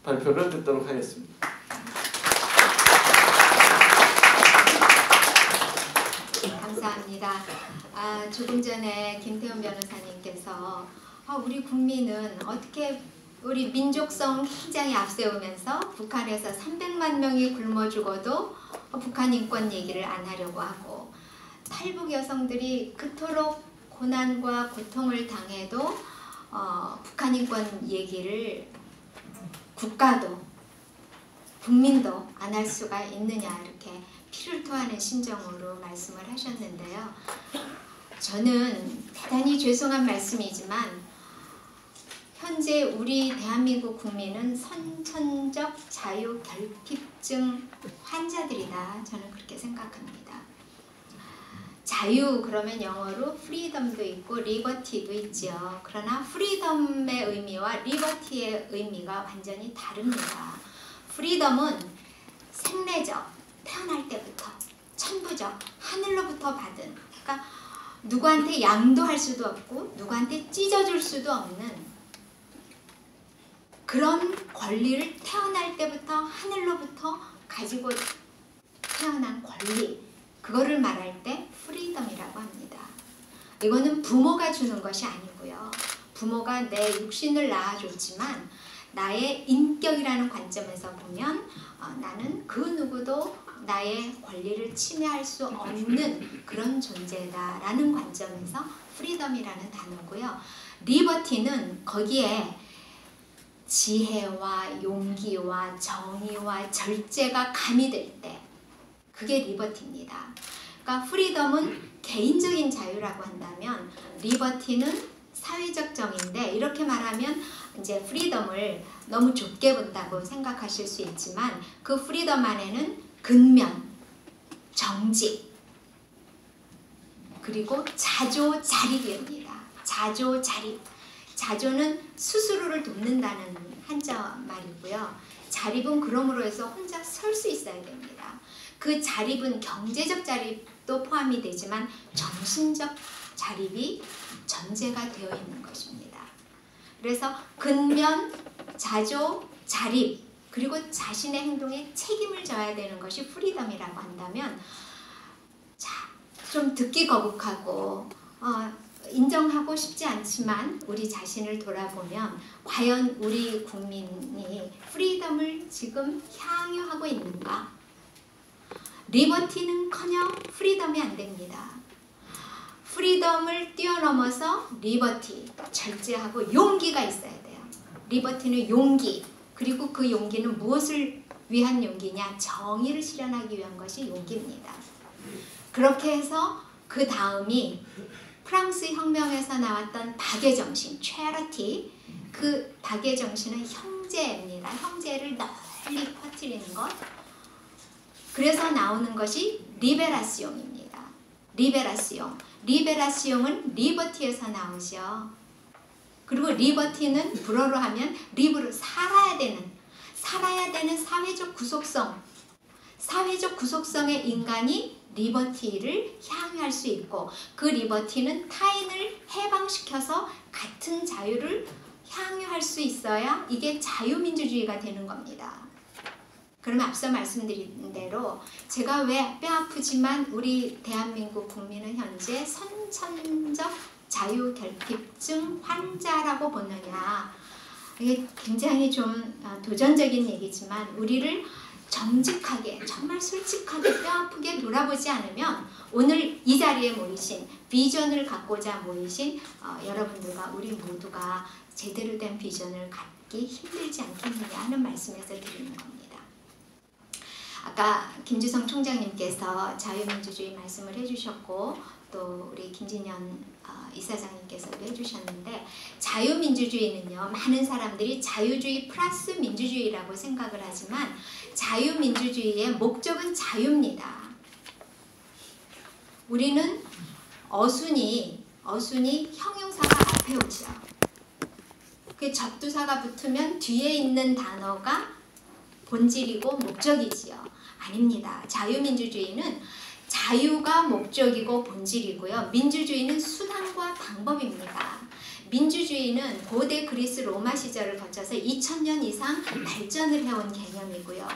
발표를 듣도록 하겠습니다. 감사합니다. 조금 전에 김태훈 변호사님께서 우리 국민은 어떻게 우리 민족성 굉장히 앞세우면서 북한에서 300만 명이 굶어 죽어도 북한 인권 얘기를 안 하려고 하고, 탈북 여성들이 그토록 고난과 고통을 당해도 북한 인권 얘기를 국가도 국민도 안 할 수가 있느냐, 이렇게 피를 토하는 심정으로 말씀을 하셨는데요. 저는 대단히 죄송한 말씀이지만 현재 우리 대한민국 국민은 선천적 자유결핍증 환자들이다, 저는 그렇게 생각합니다. 자유 그러면 영어로 프리덤도 있고 리버티도 있죠. 그러나 프리덤의 의미와 리버티의 의미가 완전히 다릅니다. 프리덤은 생내적, 태어날 때부터 천부적, 하늘로부터 받은, 그러니까 누구한테 양도할 수도 없고 누구한테 찢어줄 수도 없는 그런 권리를 태어날 때부터 하늘로부터 가지고 태어난 권리, 그거를 말할 때 프리덤이라고 합니다. 이거는 부모가 주는 것이 아니고요. 부모가 내 육신을 낳아줬지만 나의 인격이라는 관점에서 보면 나는 그 누구도 나의 권리를 침해할 수 없는 그런 존재다라는 관점에서 프리덤이라는 단어고요. 리버티는 거기에 지혜와 용기와 정의와 절제가 가미될 때, 그게 리버티입니다. 그러니까 프리덤은 개인적인 자유라고 한다면 리버티는 사회적 정의인데, 이렇게 말하면 이제 프리덤을 너무 좁게 본다고 생각하실 수 있지만 그 프리덤 안에는 근면, 정직, 그리고 자조, 자립입니다. 자조, 자립. 자조는 스스로를 돕는다는 한자 말이고요. 자립은 그러므로 해서 혼자 설 수 있어야 됩니다. 그 자립은 경제적 자립도 포함이 되지만 정신적 자립이 전제가 되어 있는 것입니다. 그래서 근면, 자조, 자립, 그리고 자신의 행동에 책임을 져야 되는 것이 프리덤이라고 한다면, 자, 좀 듣기 거북하고 인정하고 싶지 않지만 우리 자신을 돌아보면 과연 우리 국민이 프리덤을 지금 향유하고 있는가? 리버티는커녕 프리덤이 안 됩니다. 프리덤을 뛰어넘어서 리버티, 절제하고 용기가 있어야 돼요. 리버티는 용기, 그리고 그 용기는 무엇을 위한 용기냐? 정의를 실현하기 위한 것이 용기입니다. 그렇게 해서 그 다음이 프랑스 혁명에서 나왔던 박의 정신, charity, 그 박의 정신은 형제입니다. 형제를 널리 퍼뜨리는 것. 그래서 나오는 것이 리베라시옹입니다. 리베라시옹. 리베라시옹은 리버티에서 나오죠. 그리고 리버티는 불어로 하면 리브로 살아야 되는 사회적 구속성. 사회적 구속성의 인간이 리버티를 향유할 수 있고, 그 리버티는 타인을 해방시켜서 같은 자유를 향유할 수 있어야 이게 자유민주주의가 되는 겁니다. 그러면 앞서 말씀드린 대로 제가 왜 뼈아프지만 우리 대한민국 국민은 현재 선천적 자유결핍증 환자라고 보느냐. 이게 굉장히 좀 도전적인 얘기지만 우리를 정직하게, 정말 솔직하게 뼈아프게 돌아보지 않으면 오늘 이 자리에 모이신, 비전을 갖고자 모이신 여러분들과 우리 모두가 제대로 된 비전을 갖기 힘들지 않겠느냐 하는 말씀에서 드리는 겁니다. 아까 김주성 총장님께서 자유민주주의 말씀을 해주셨고, 또 우리 김진현 이사장님께서도 해주셨는데, 자유민주주의는요, 많은 사람들이 자유주의 플러스 민주주의라고 생각을 하지만 자유민주주의의 목적은 자유입니다. 우리는 어순이 형용사가 앞에 오죠. 그 접두사가 붙으면 뒤에 있는 단어가 본질이고 목적이지요. 아닙니다. 자유민주주의는 자유가 목적이고 본질이고요. 민주주의는 수단과 방법입니다. 민주주의는 고대 그리스 로마 시절을 거쳐서 2000년 이상 발전을 해온 개념이고요.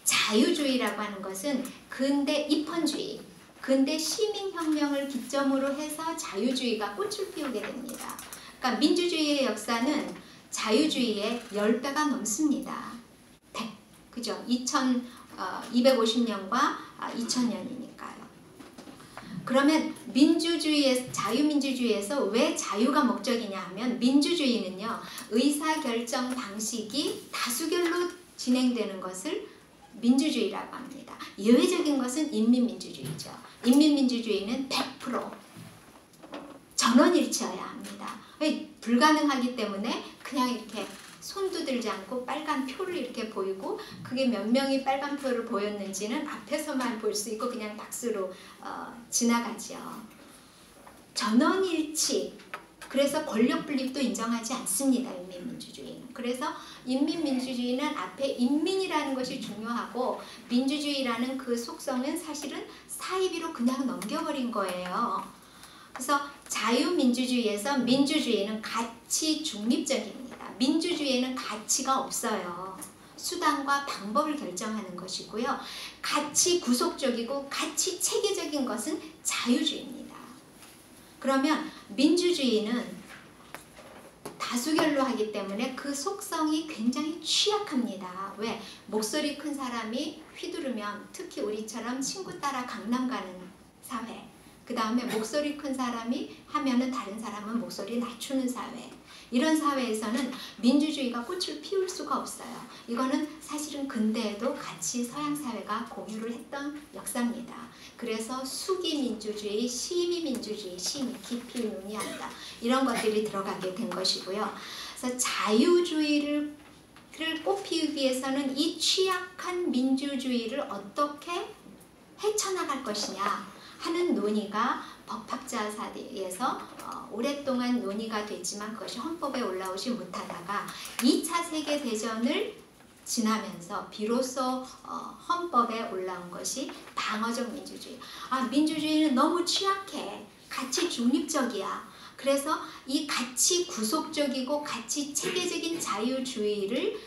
자유주의라고 하는 것은 근대 입헌주의, 근대 시민혁명을 기점으로 해서 자유주의가 꽃을 피우게 됩니다. 그러니까 민주주의의 역사는 자유주의의 10배가 넘습니다. 그죠? 250년과 2000년이니까요. 그러면 자유민주주의에서 왜 자유가 목적이냐 하면 민주주의는요. 의사결정 방식이 다수결로 진행되는 것을 민주주의라고 합니다. 예외적인 것은 인민민주주의죠. 인민민주주의는 100% 전원일치여야 합니다. 불가능하기 때문에 그냥 이렇게 손도 들지 않고 빨간 표를 이렇게 보이고 그게 몇 명이 빨간 표를 보였는지는 앞에서만 볼 수 있고 그냥 박수로 지나가죠. 전원일치. 그래서 권력 분립도 인정하지 않습니다. 인민민주주의는. 그래서 인민민주주의는 앞에 인민이라는 것이 중요하고 민주주의라는 그 속성은 사실은 사이비로 그냥 넘겨버린 거예요. 그래서 자유민주주의에서 민주주의는 가치 중립적입니다. 민주주의에는 가치가 없어요. 수단과 방법을 결정하는 것이고요. 가치 구속적이고 가치 체계적인 것은 자유주의입니다. 그러면 민주주의는 다수결로 하기 때문에 그 속성이 굉장히 취약합니다. 왜? 목소리 큰 사람이 휘두르면 특히 우리처럼 친구 따라 강남 가는 사회, 그 다음에 목소리 큰 사람이 하면은 다른 사람은 목소리 낮추는 사회, 이런 사회에서는 민주주의가 꽃을 피울 수가 없어요. 이거는 사실은 근대에도 같이 서양 사회가 공유를 했던 역사입니다. 그래서 수기민주주의, 시민민주주의, 심히 깊이 논의한다. 이런 것들이 들어가게 된 것이고요. 그래서 자유주의를 꽃피우기 위해서는 이 취약한 민주주의를 어떻게 헤쳐나갈 것이냐 하는 논의가 법학자 사이에서 오랫동안 논의가 됐지만 그것이 헌법에 올라오지 못하다가 2차 세계대전을 지나면서 비로소 헌법에 올라온 것이 방어적 민주주의. 민주주의는 너무 취약해. 가치 중립적이야. 그래서 이 가치 구속적이고 가치 체계적인 자유주의를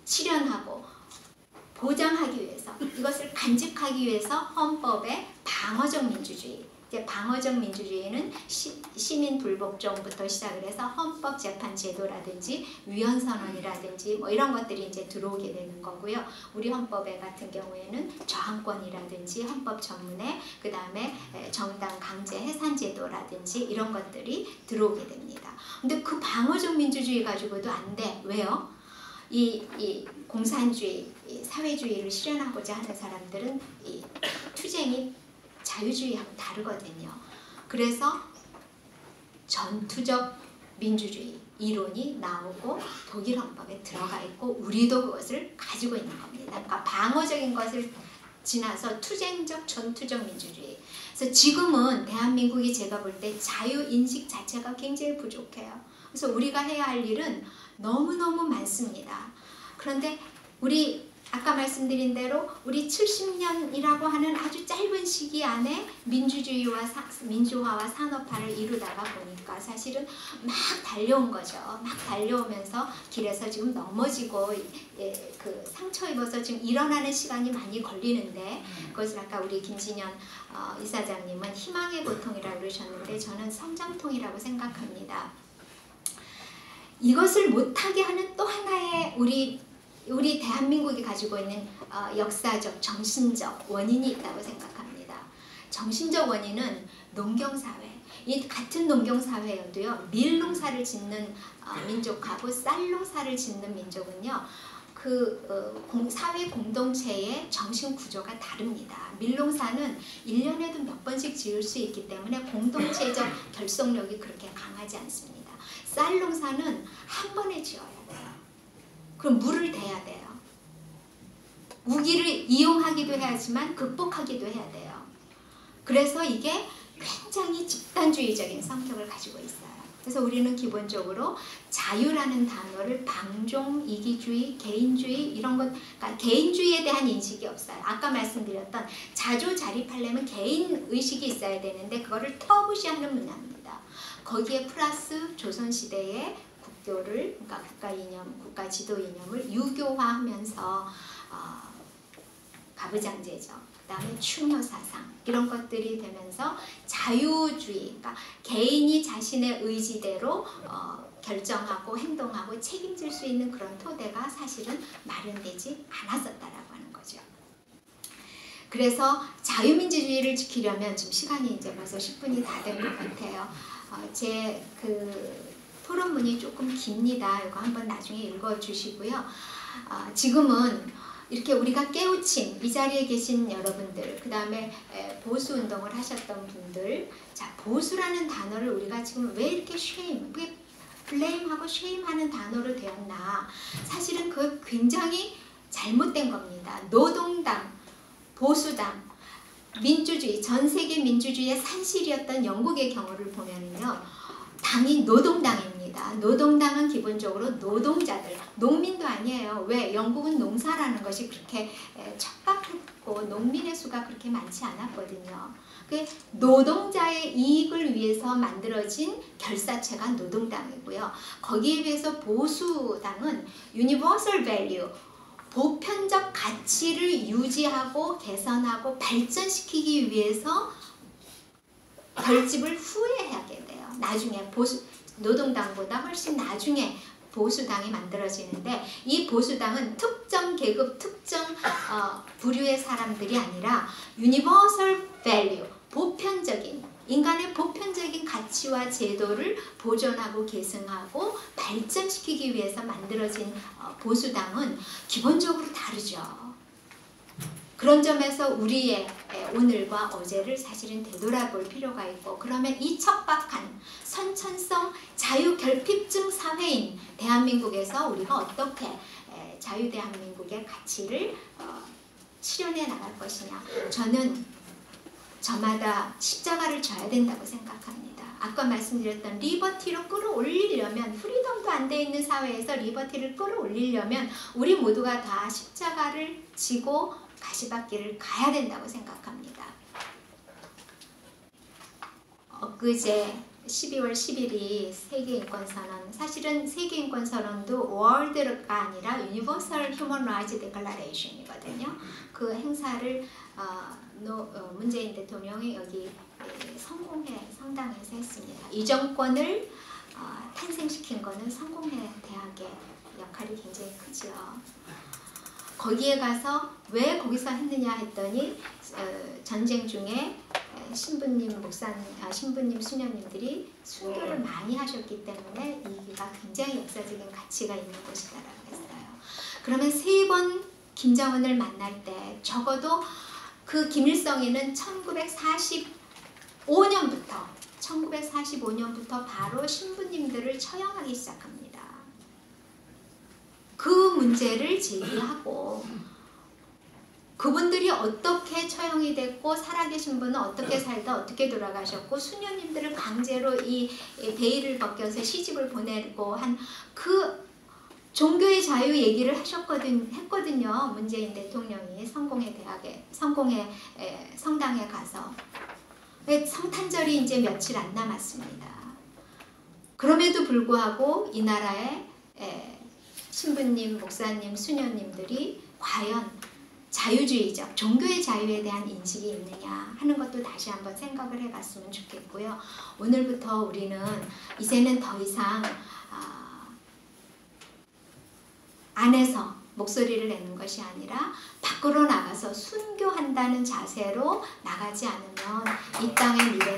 실현하고 보장하기 위해서, 이것을 간직하기 위해서 헌법에 방어적 민주주의, 이제 방어적 민주주의는 시민불복종부터 시작을 해서 헌법재판제도라든지 위헌선언이라든지 뭐 이런 것들이 이제 들어오게 되는 거고요. 우리 헌법에 같은 경우에는 저항권이라든지 헌법 전문에, 그 다음에 정당 강제 해산제도라든지 이런 것들이 들어오게 됩니다. 근데 그 방어적 민주주의 가지고도 안 돼. 왜요? 이 공산주의, 이 사회주의를 실현하고자 하는 사람들은 이 투쟁이 자유주의하고 다르거든요. 그래서 전투적 민주주의 이론이 나오고 독일 헌법에 들어가 있고 우리도 그것을 가지고 있는 겁니다. 그러니까 방어적인 것을 지나서 투쟁적, 전투적 민주주의. 그래서 지금은 대한민국이 제가 볼 때 자유인식 자체가 굉장히 부족해요. 그래서 우리가 해야 할 일은 너무너무 많습니다. 그런데 우리 아까 말씀드린 대로 우리 70년이라고 하는 아주 짧은 시기 안에 민주화와 산업화를 이루다가 보니까 사실은 막 달려온 거죠. 막 달려오면서 길에서 지금 넘어지고 그 상처 입어서 지금 일어나는 시간이 많이 걸리는데, 그것을 아까 우리 김진현 이사장님은 희망의 고통이라고 그러셨는데 저는 성장통이라고 생각합니다. 이것을 못하게 하는 또 하나의 우리 대한민국이 가지고 있는 역사적, 정신적 원인이 있다고 생각합니다. 정신적 원인은 농경사회. 이 같은 농경사회여도요, 밀농사를 짓는 민족하고 쌀농사를 짓는 민족은요, 사회 공동체의 정신 구조가 다릅니다. 밀농사는 1년에도 몇 번씩 지을 수 있기 때문에 공동체적 결속력이 그렇게 강하지 않습니다. 쌀농사는 한 번에 지어야 돼요. 그럼 물을 대야 돼요. 우기를 이용하기도 해야지만 극복하기도 해야 돼요. 그래서 이게 굉장히 집단주의적인 성격을 가지고 있어요. 그래서 우리는 기본적으로 자유라는 단어를 방종, 이기주의, 개인주의 이런 것, 그러니까 개인주의에 대한 인식이 없어요. 아까 말씀드렸던 자조자립하려면 개인 의식이 있어야 되는데 그거를 터부시하는 문화입니다. 거기에 플러스 조선시대의 국교를, 그러니까 국가 이념, 국가 지도 이념을 유교화하면서 가부장제적, 그 다음에 충효사상 이런 것들이 되면서 자유주의, 그러니까 개인이 자신의 의지대로 결정하고 행동하고 책임질 수 있는 그런 토대가 사실은 마련되지 않았었다라고 하는 거죠. 그래서 자유민주주의를 지키려면 지금 시간이 이제 벌써 10분이 다 된 것 같아요. 제 그 토론문이 조금 깁니다. 이거 한번 나중에 읽어주시고요. 지금은 이렇게 우리가 깨우친 이 자리에 계신 여러분들, 그 다음에 보수 운동을 하셨던 분들, 자, 보수라는 단어를 우리가 지금 왜 이렇게 왜 블레임하고 쉐임하는 단어로 되었나? 사실은 그 굉장히 잘못된 겁니다. 노동당, 보수당, 민주주의, 전 세계 민주주의의 산실이었던 영국의 경우를 보면은요, 당이 노동당입니다. 노동당은 기본적으로 노동자들, 농민도 아니에요. 왜? 영국은 농사라는 것이 그렇게 척박했고 농민의 수가 그렇게 많지 않았거든요. 노동자의 이익을 위해서 만들어진 결사체가 노동당이고요. 거기에 비해서 보수당은 Universal Value, 보편적 가치를 유지하고 개선하고 발전시키기 위해서 결집을 후회하게 돼요. 나중에 노동당보다 훨씬 나중에 보수당이 만들어지는데, 이 보수당은 특정 계급, 특정 부류의 사람들이 아니라 Universal Value, 보편적인, 인간의 보편적인 가치와 제도를 보존하고 계승하고 발전시키기 위해서 만들어진 보수당은 기본적으로 다르죠. 그런 점에서 우리의 오늘과 어제를 사실은 되돌아볼 필요가 있고, 그러면 이 척박한 선천성 자유결핍증 사회인 대한민국에서 우리가 어떻게 자유대한민국의 가치를 실현해 나갈 것이냐. 저는 저마다 십자가를 져야 된다고 생각합니다. 아까 말씀드렸던 리버티로 끌어올리려면, 프리덤도 안 돼 있는 사회에서 리버티를 끌어올리려면 우리 모두가 다 십자가를 지고 가시밭길을 가야 된다고 생각합니다. 엊그제 12월 10일이 세계인권선언, 사실은 세계인권선언도 월드가 아니라 Universal Human Rights Declaration이거든요. 그 행사를 문재인 대통령이 여기 성공회 성당에서 했습니다. 이 정권을 탄생시킨 거는 성공회 대학의 역할이 굉장히 크죠. 거기에 가서 왜 거기서 했느냐 했더니 전쟁 중에 신부님, 신부님, 수녀님들이 순교를 많이 하셨기 때문에 이기가 굉장히 역사적인 가치가 있는 곳이다라고 했어요. 그러면 3번 김정은을 만날 때 적어도 그 김일성이는 1945년부터 바로 신부님들을 처형하기 시작합니다. 그 문제를 제기하고 그분들이 어떻게 처형이 됐고 살아계신 분은 어떻게 살다 어떻게 돌아가셨고 수녀님들을 강제로 이 베일을 벗겨서 시집을 보내고 한 그 종교의 자유 얘기를 했거든요. 문재인 대통령이 성공회 성당에 가서. 성탄절이 이제 며칠 안 남았습니다. 그럼에도 불구하고 이 나라의 신부님, 목사님, 수녀님들이 과연 자유주의적, 종교의 자유에 대한 인식이 있느냐 하는 것도 다시 한번 생각을 해봤으면 좋겠고요. 오늘부터 우리는 이제는 더 이상 안에서 목소리를 내는 것이 아니라 밖으로 나가서 순교한다는 자세로 나가지 않으면 이 땅의 미래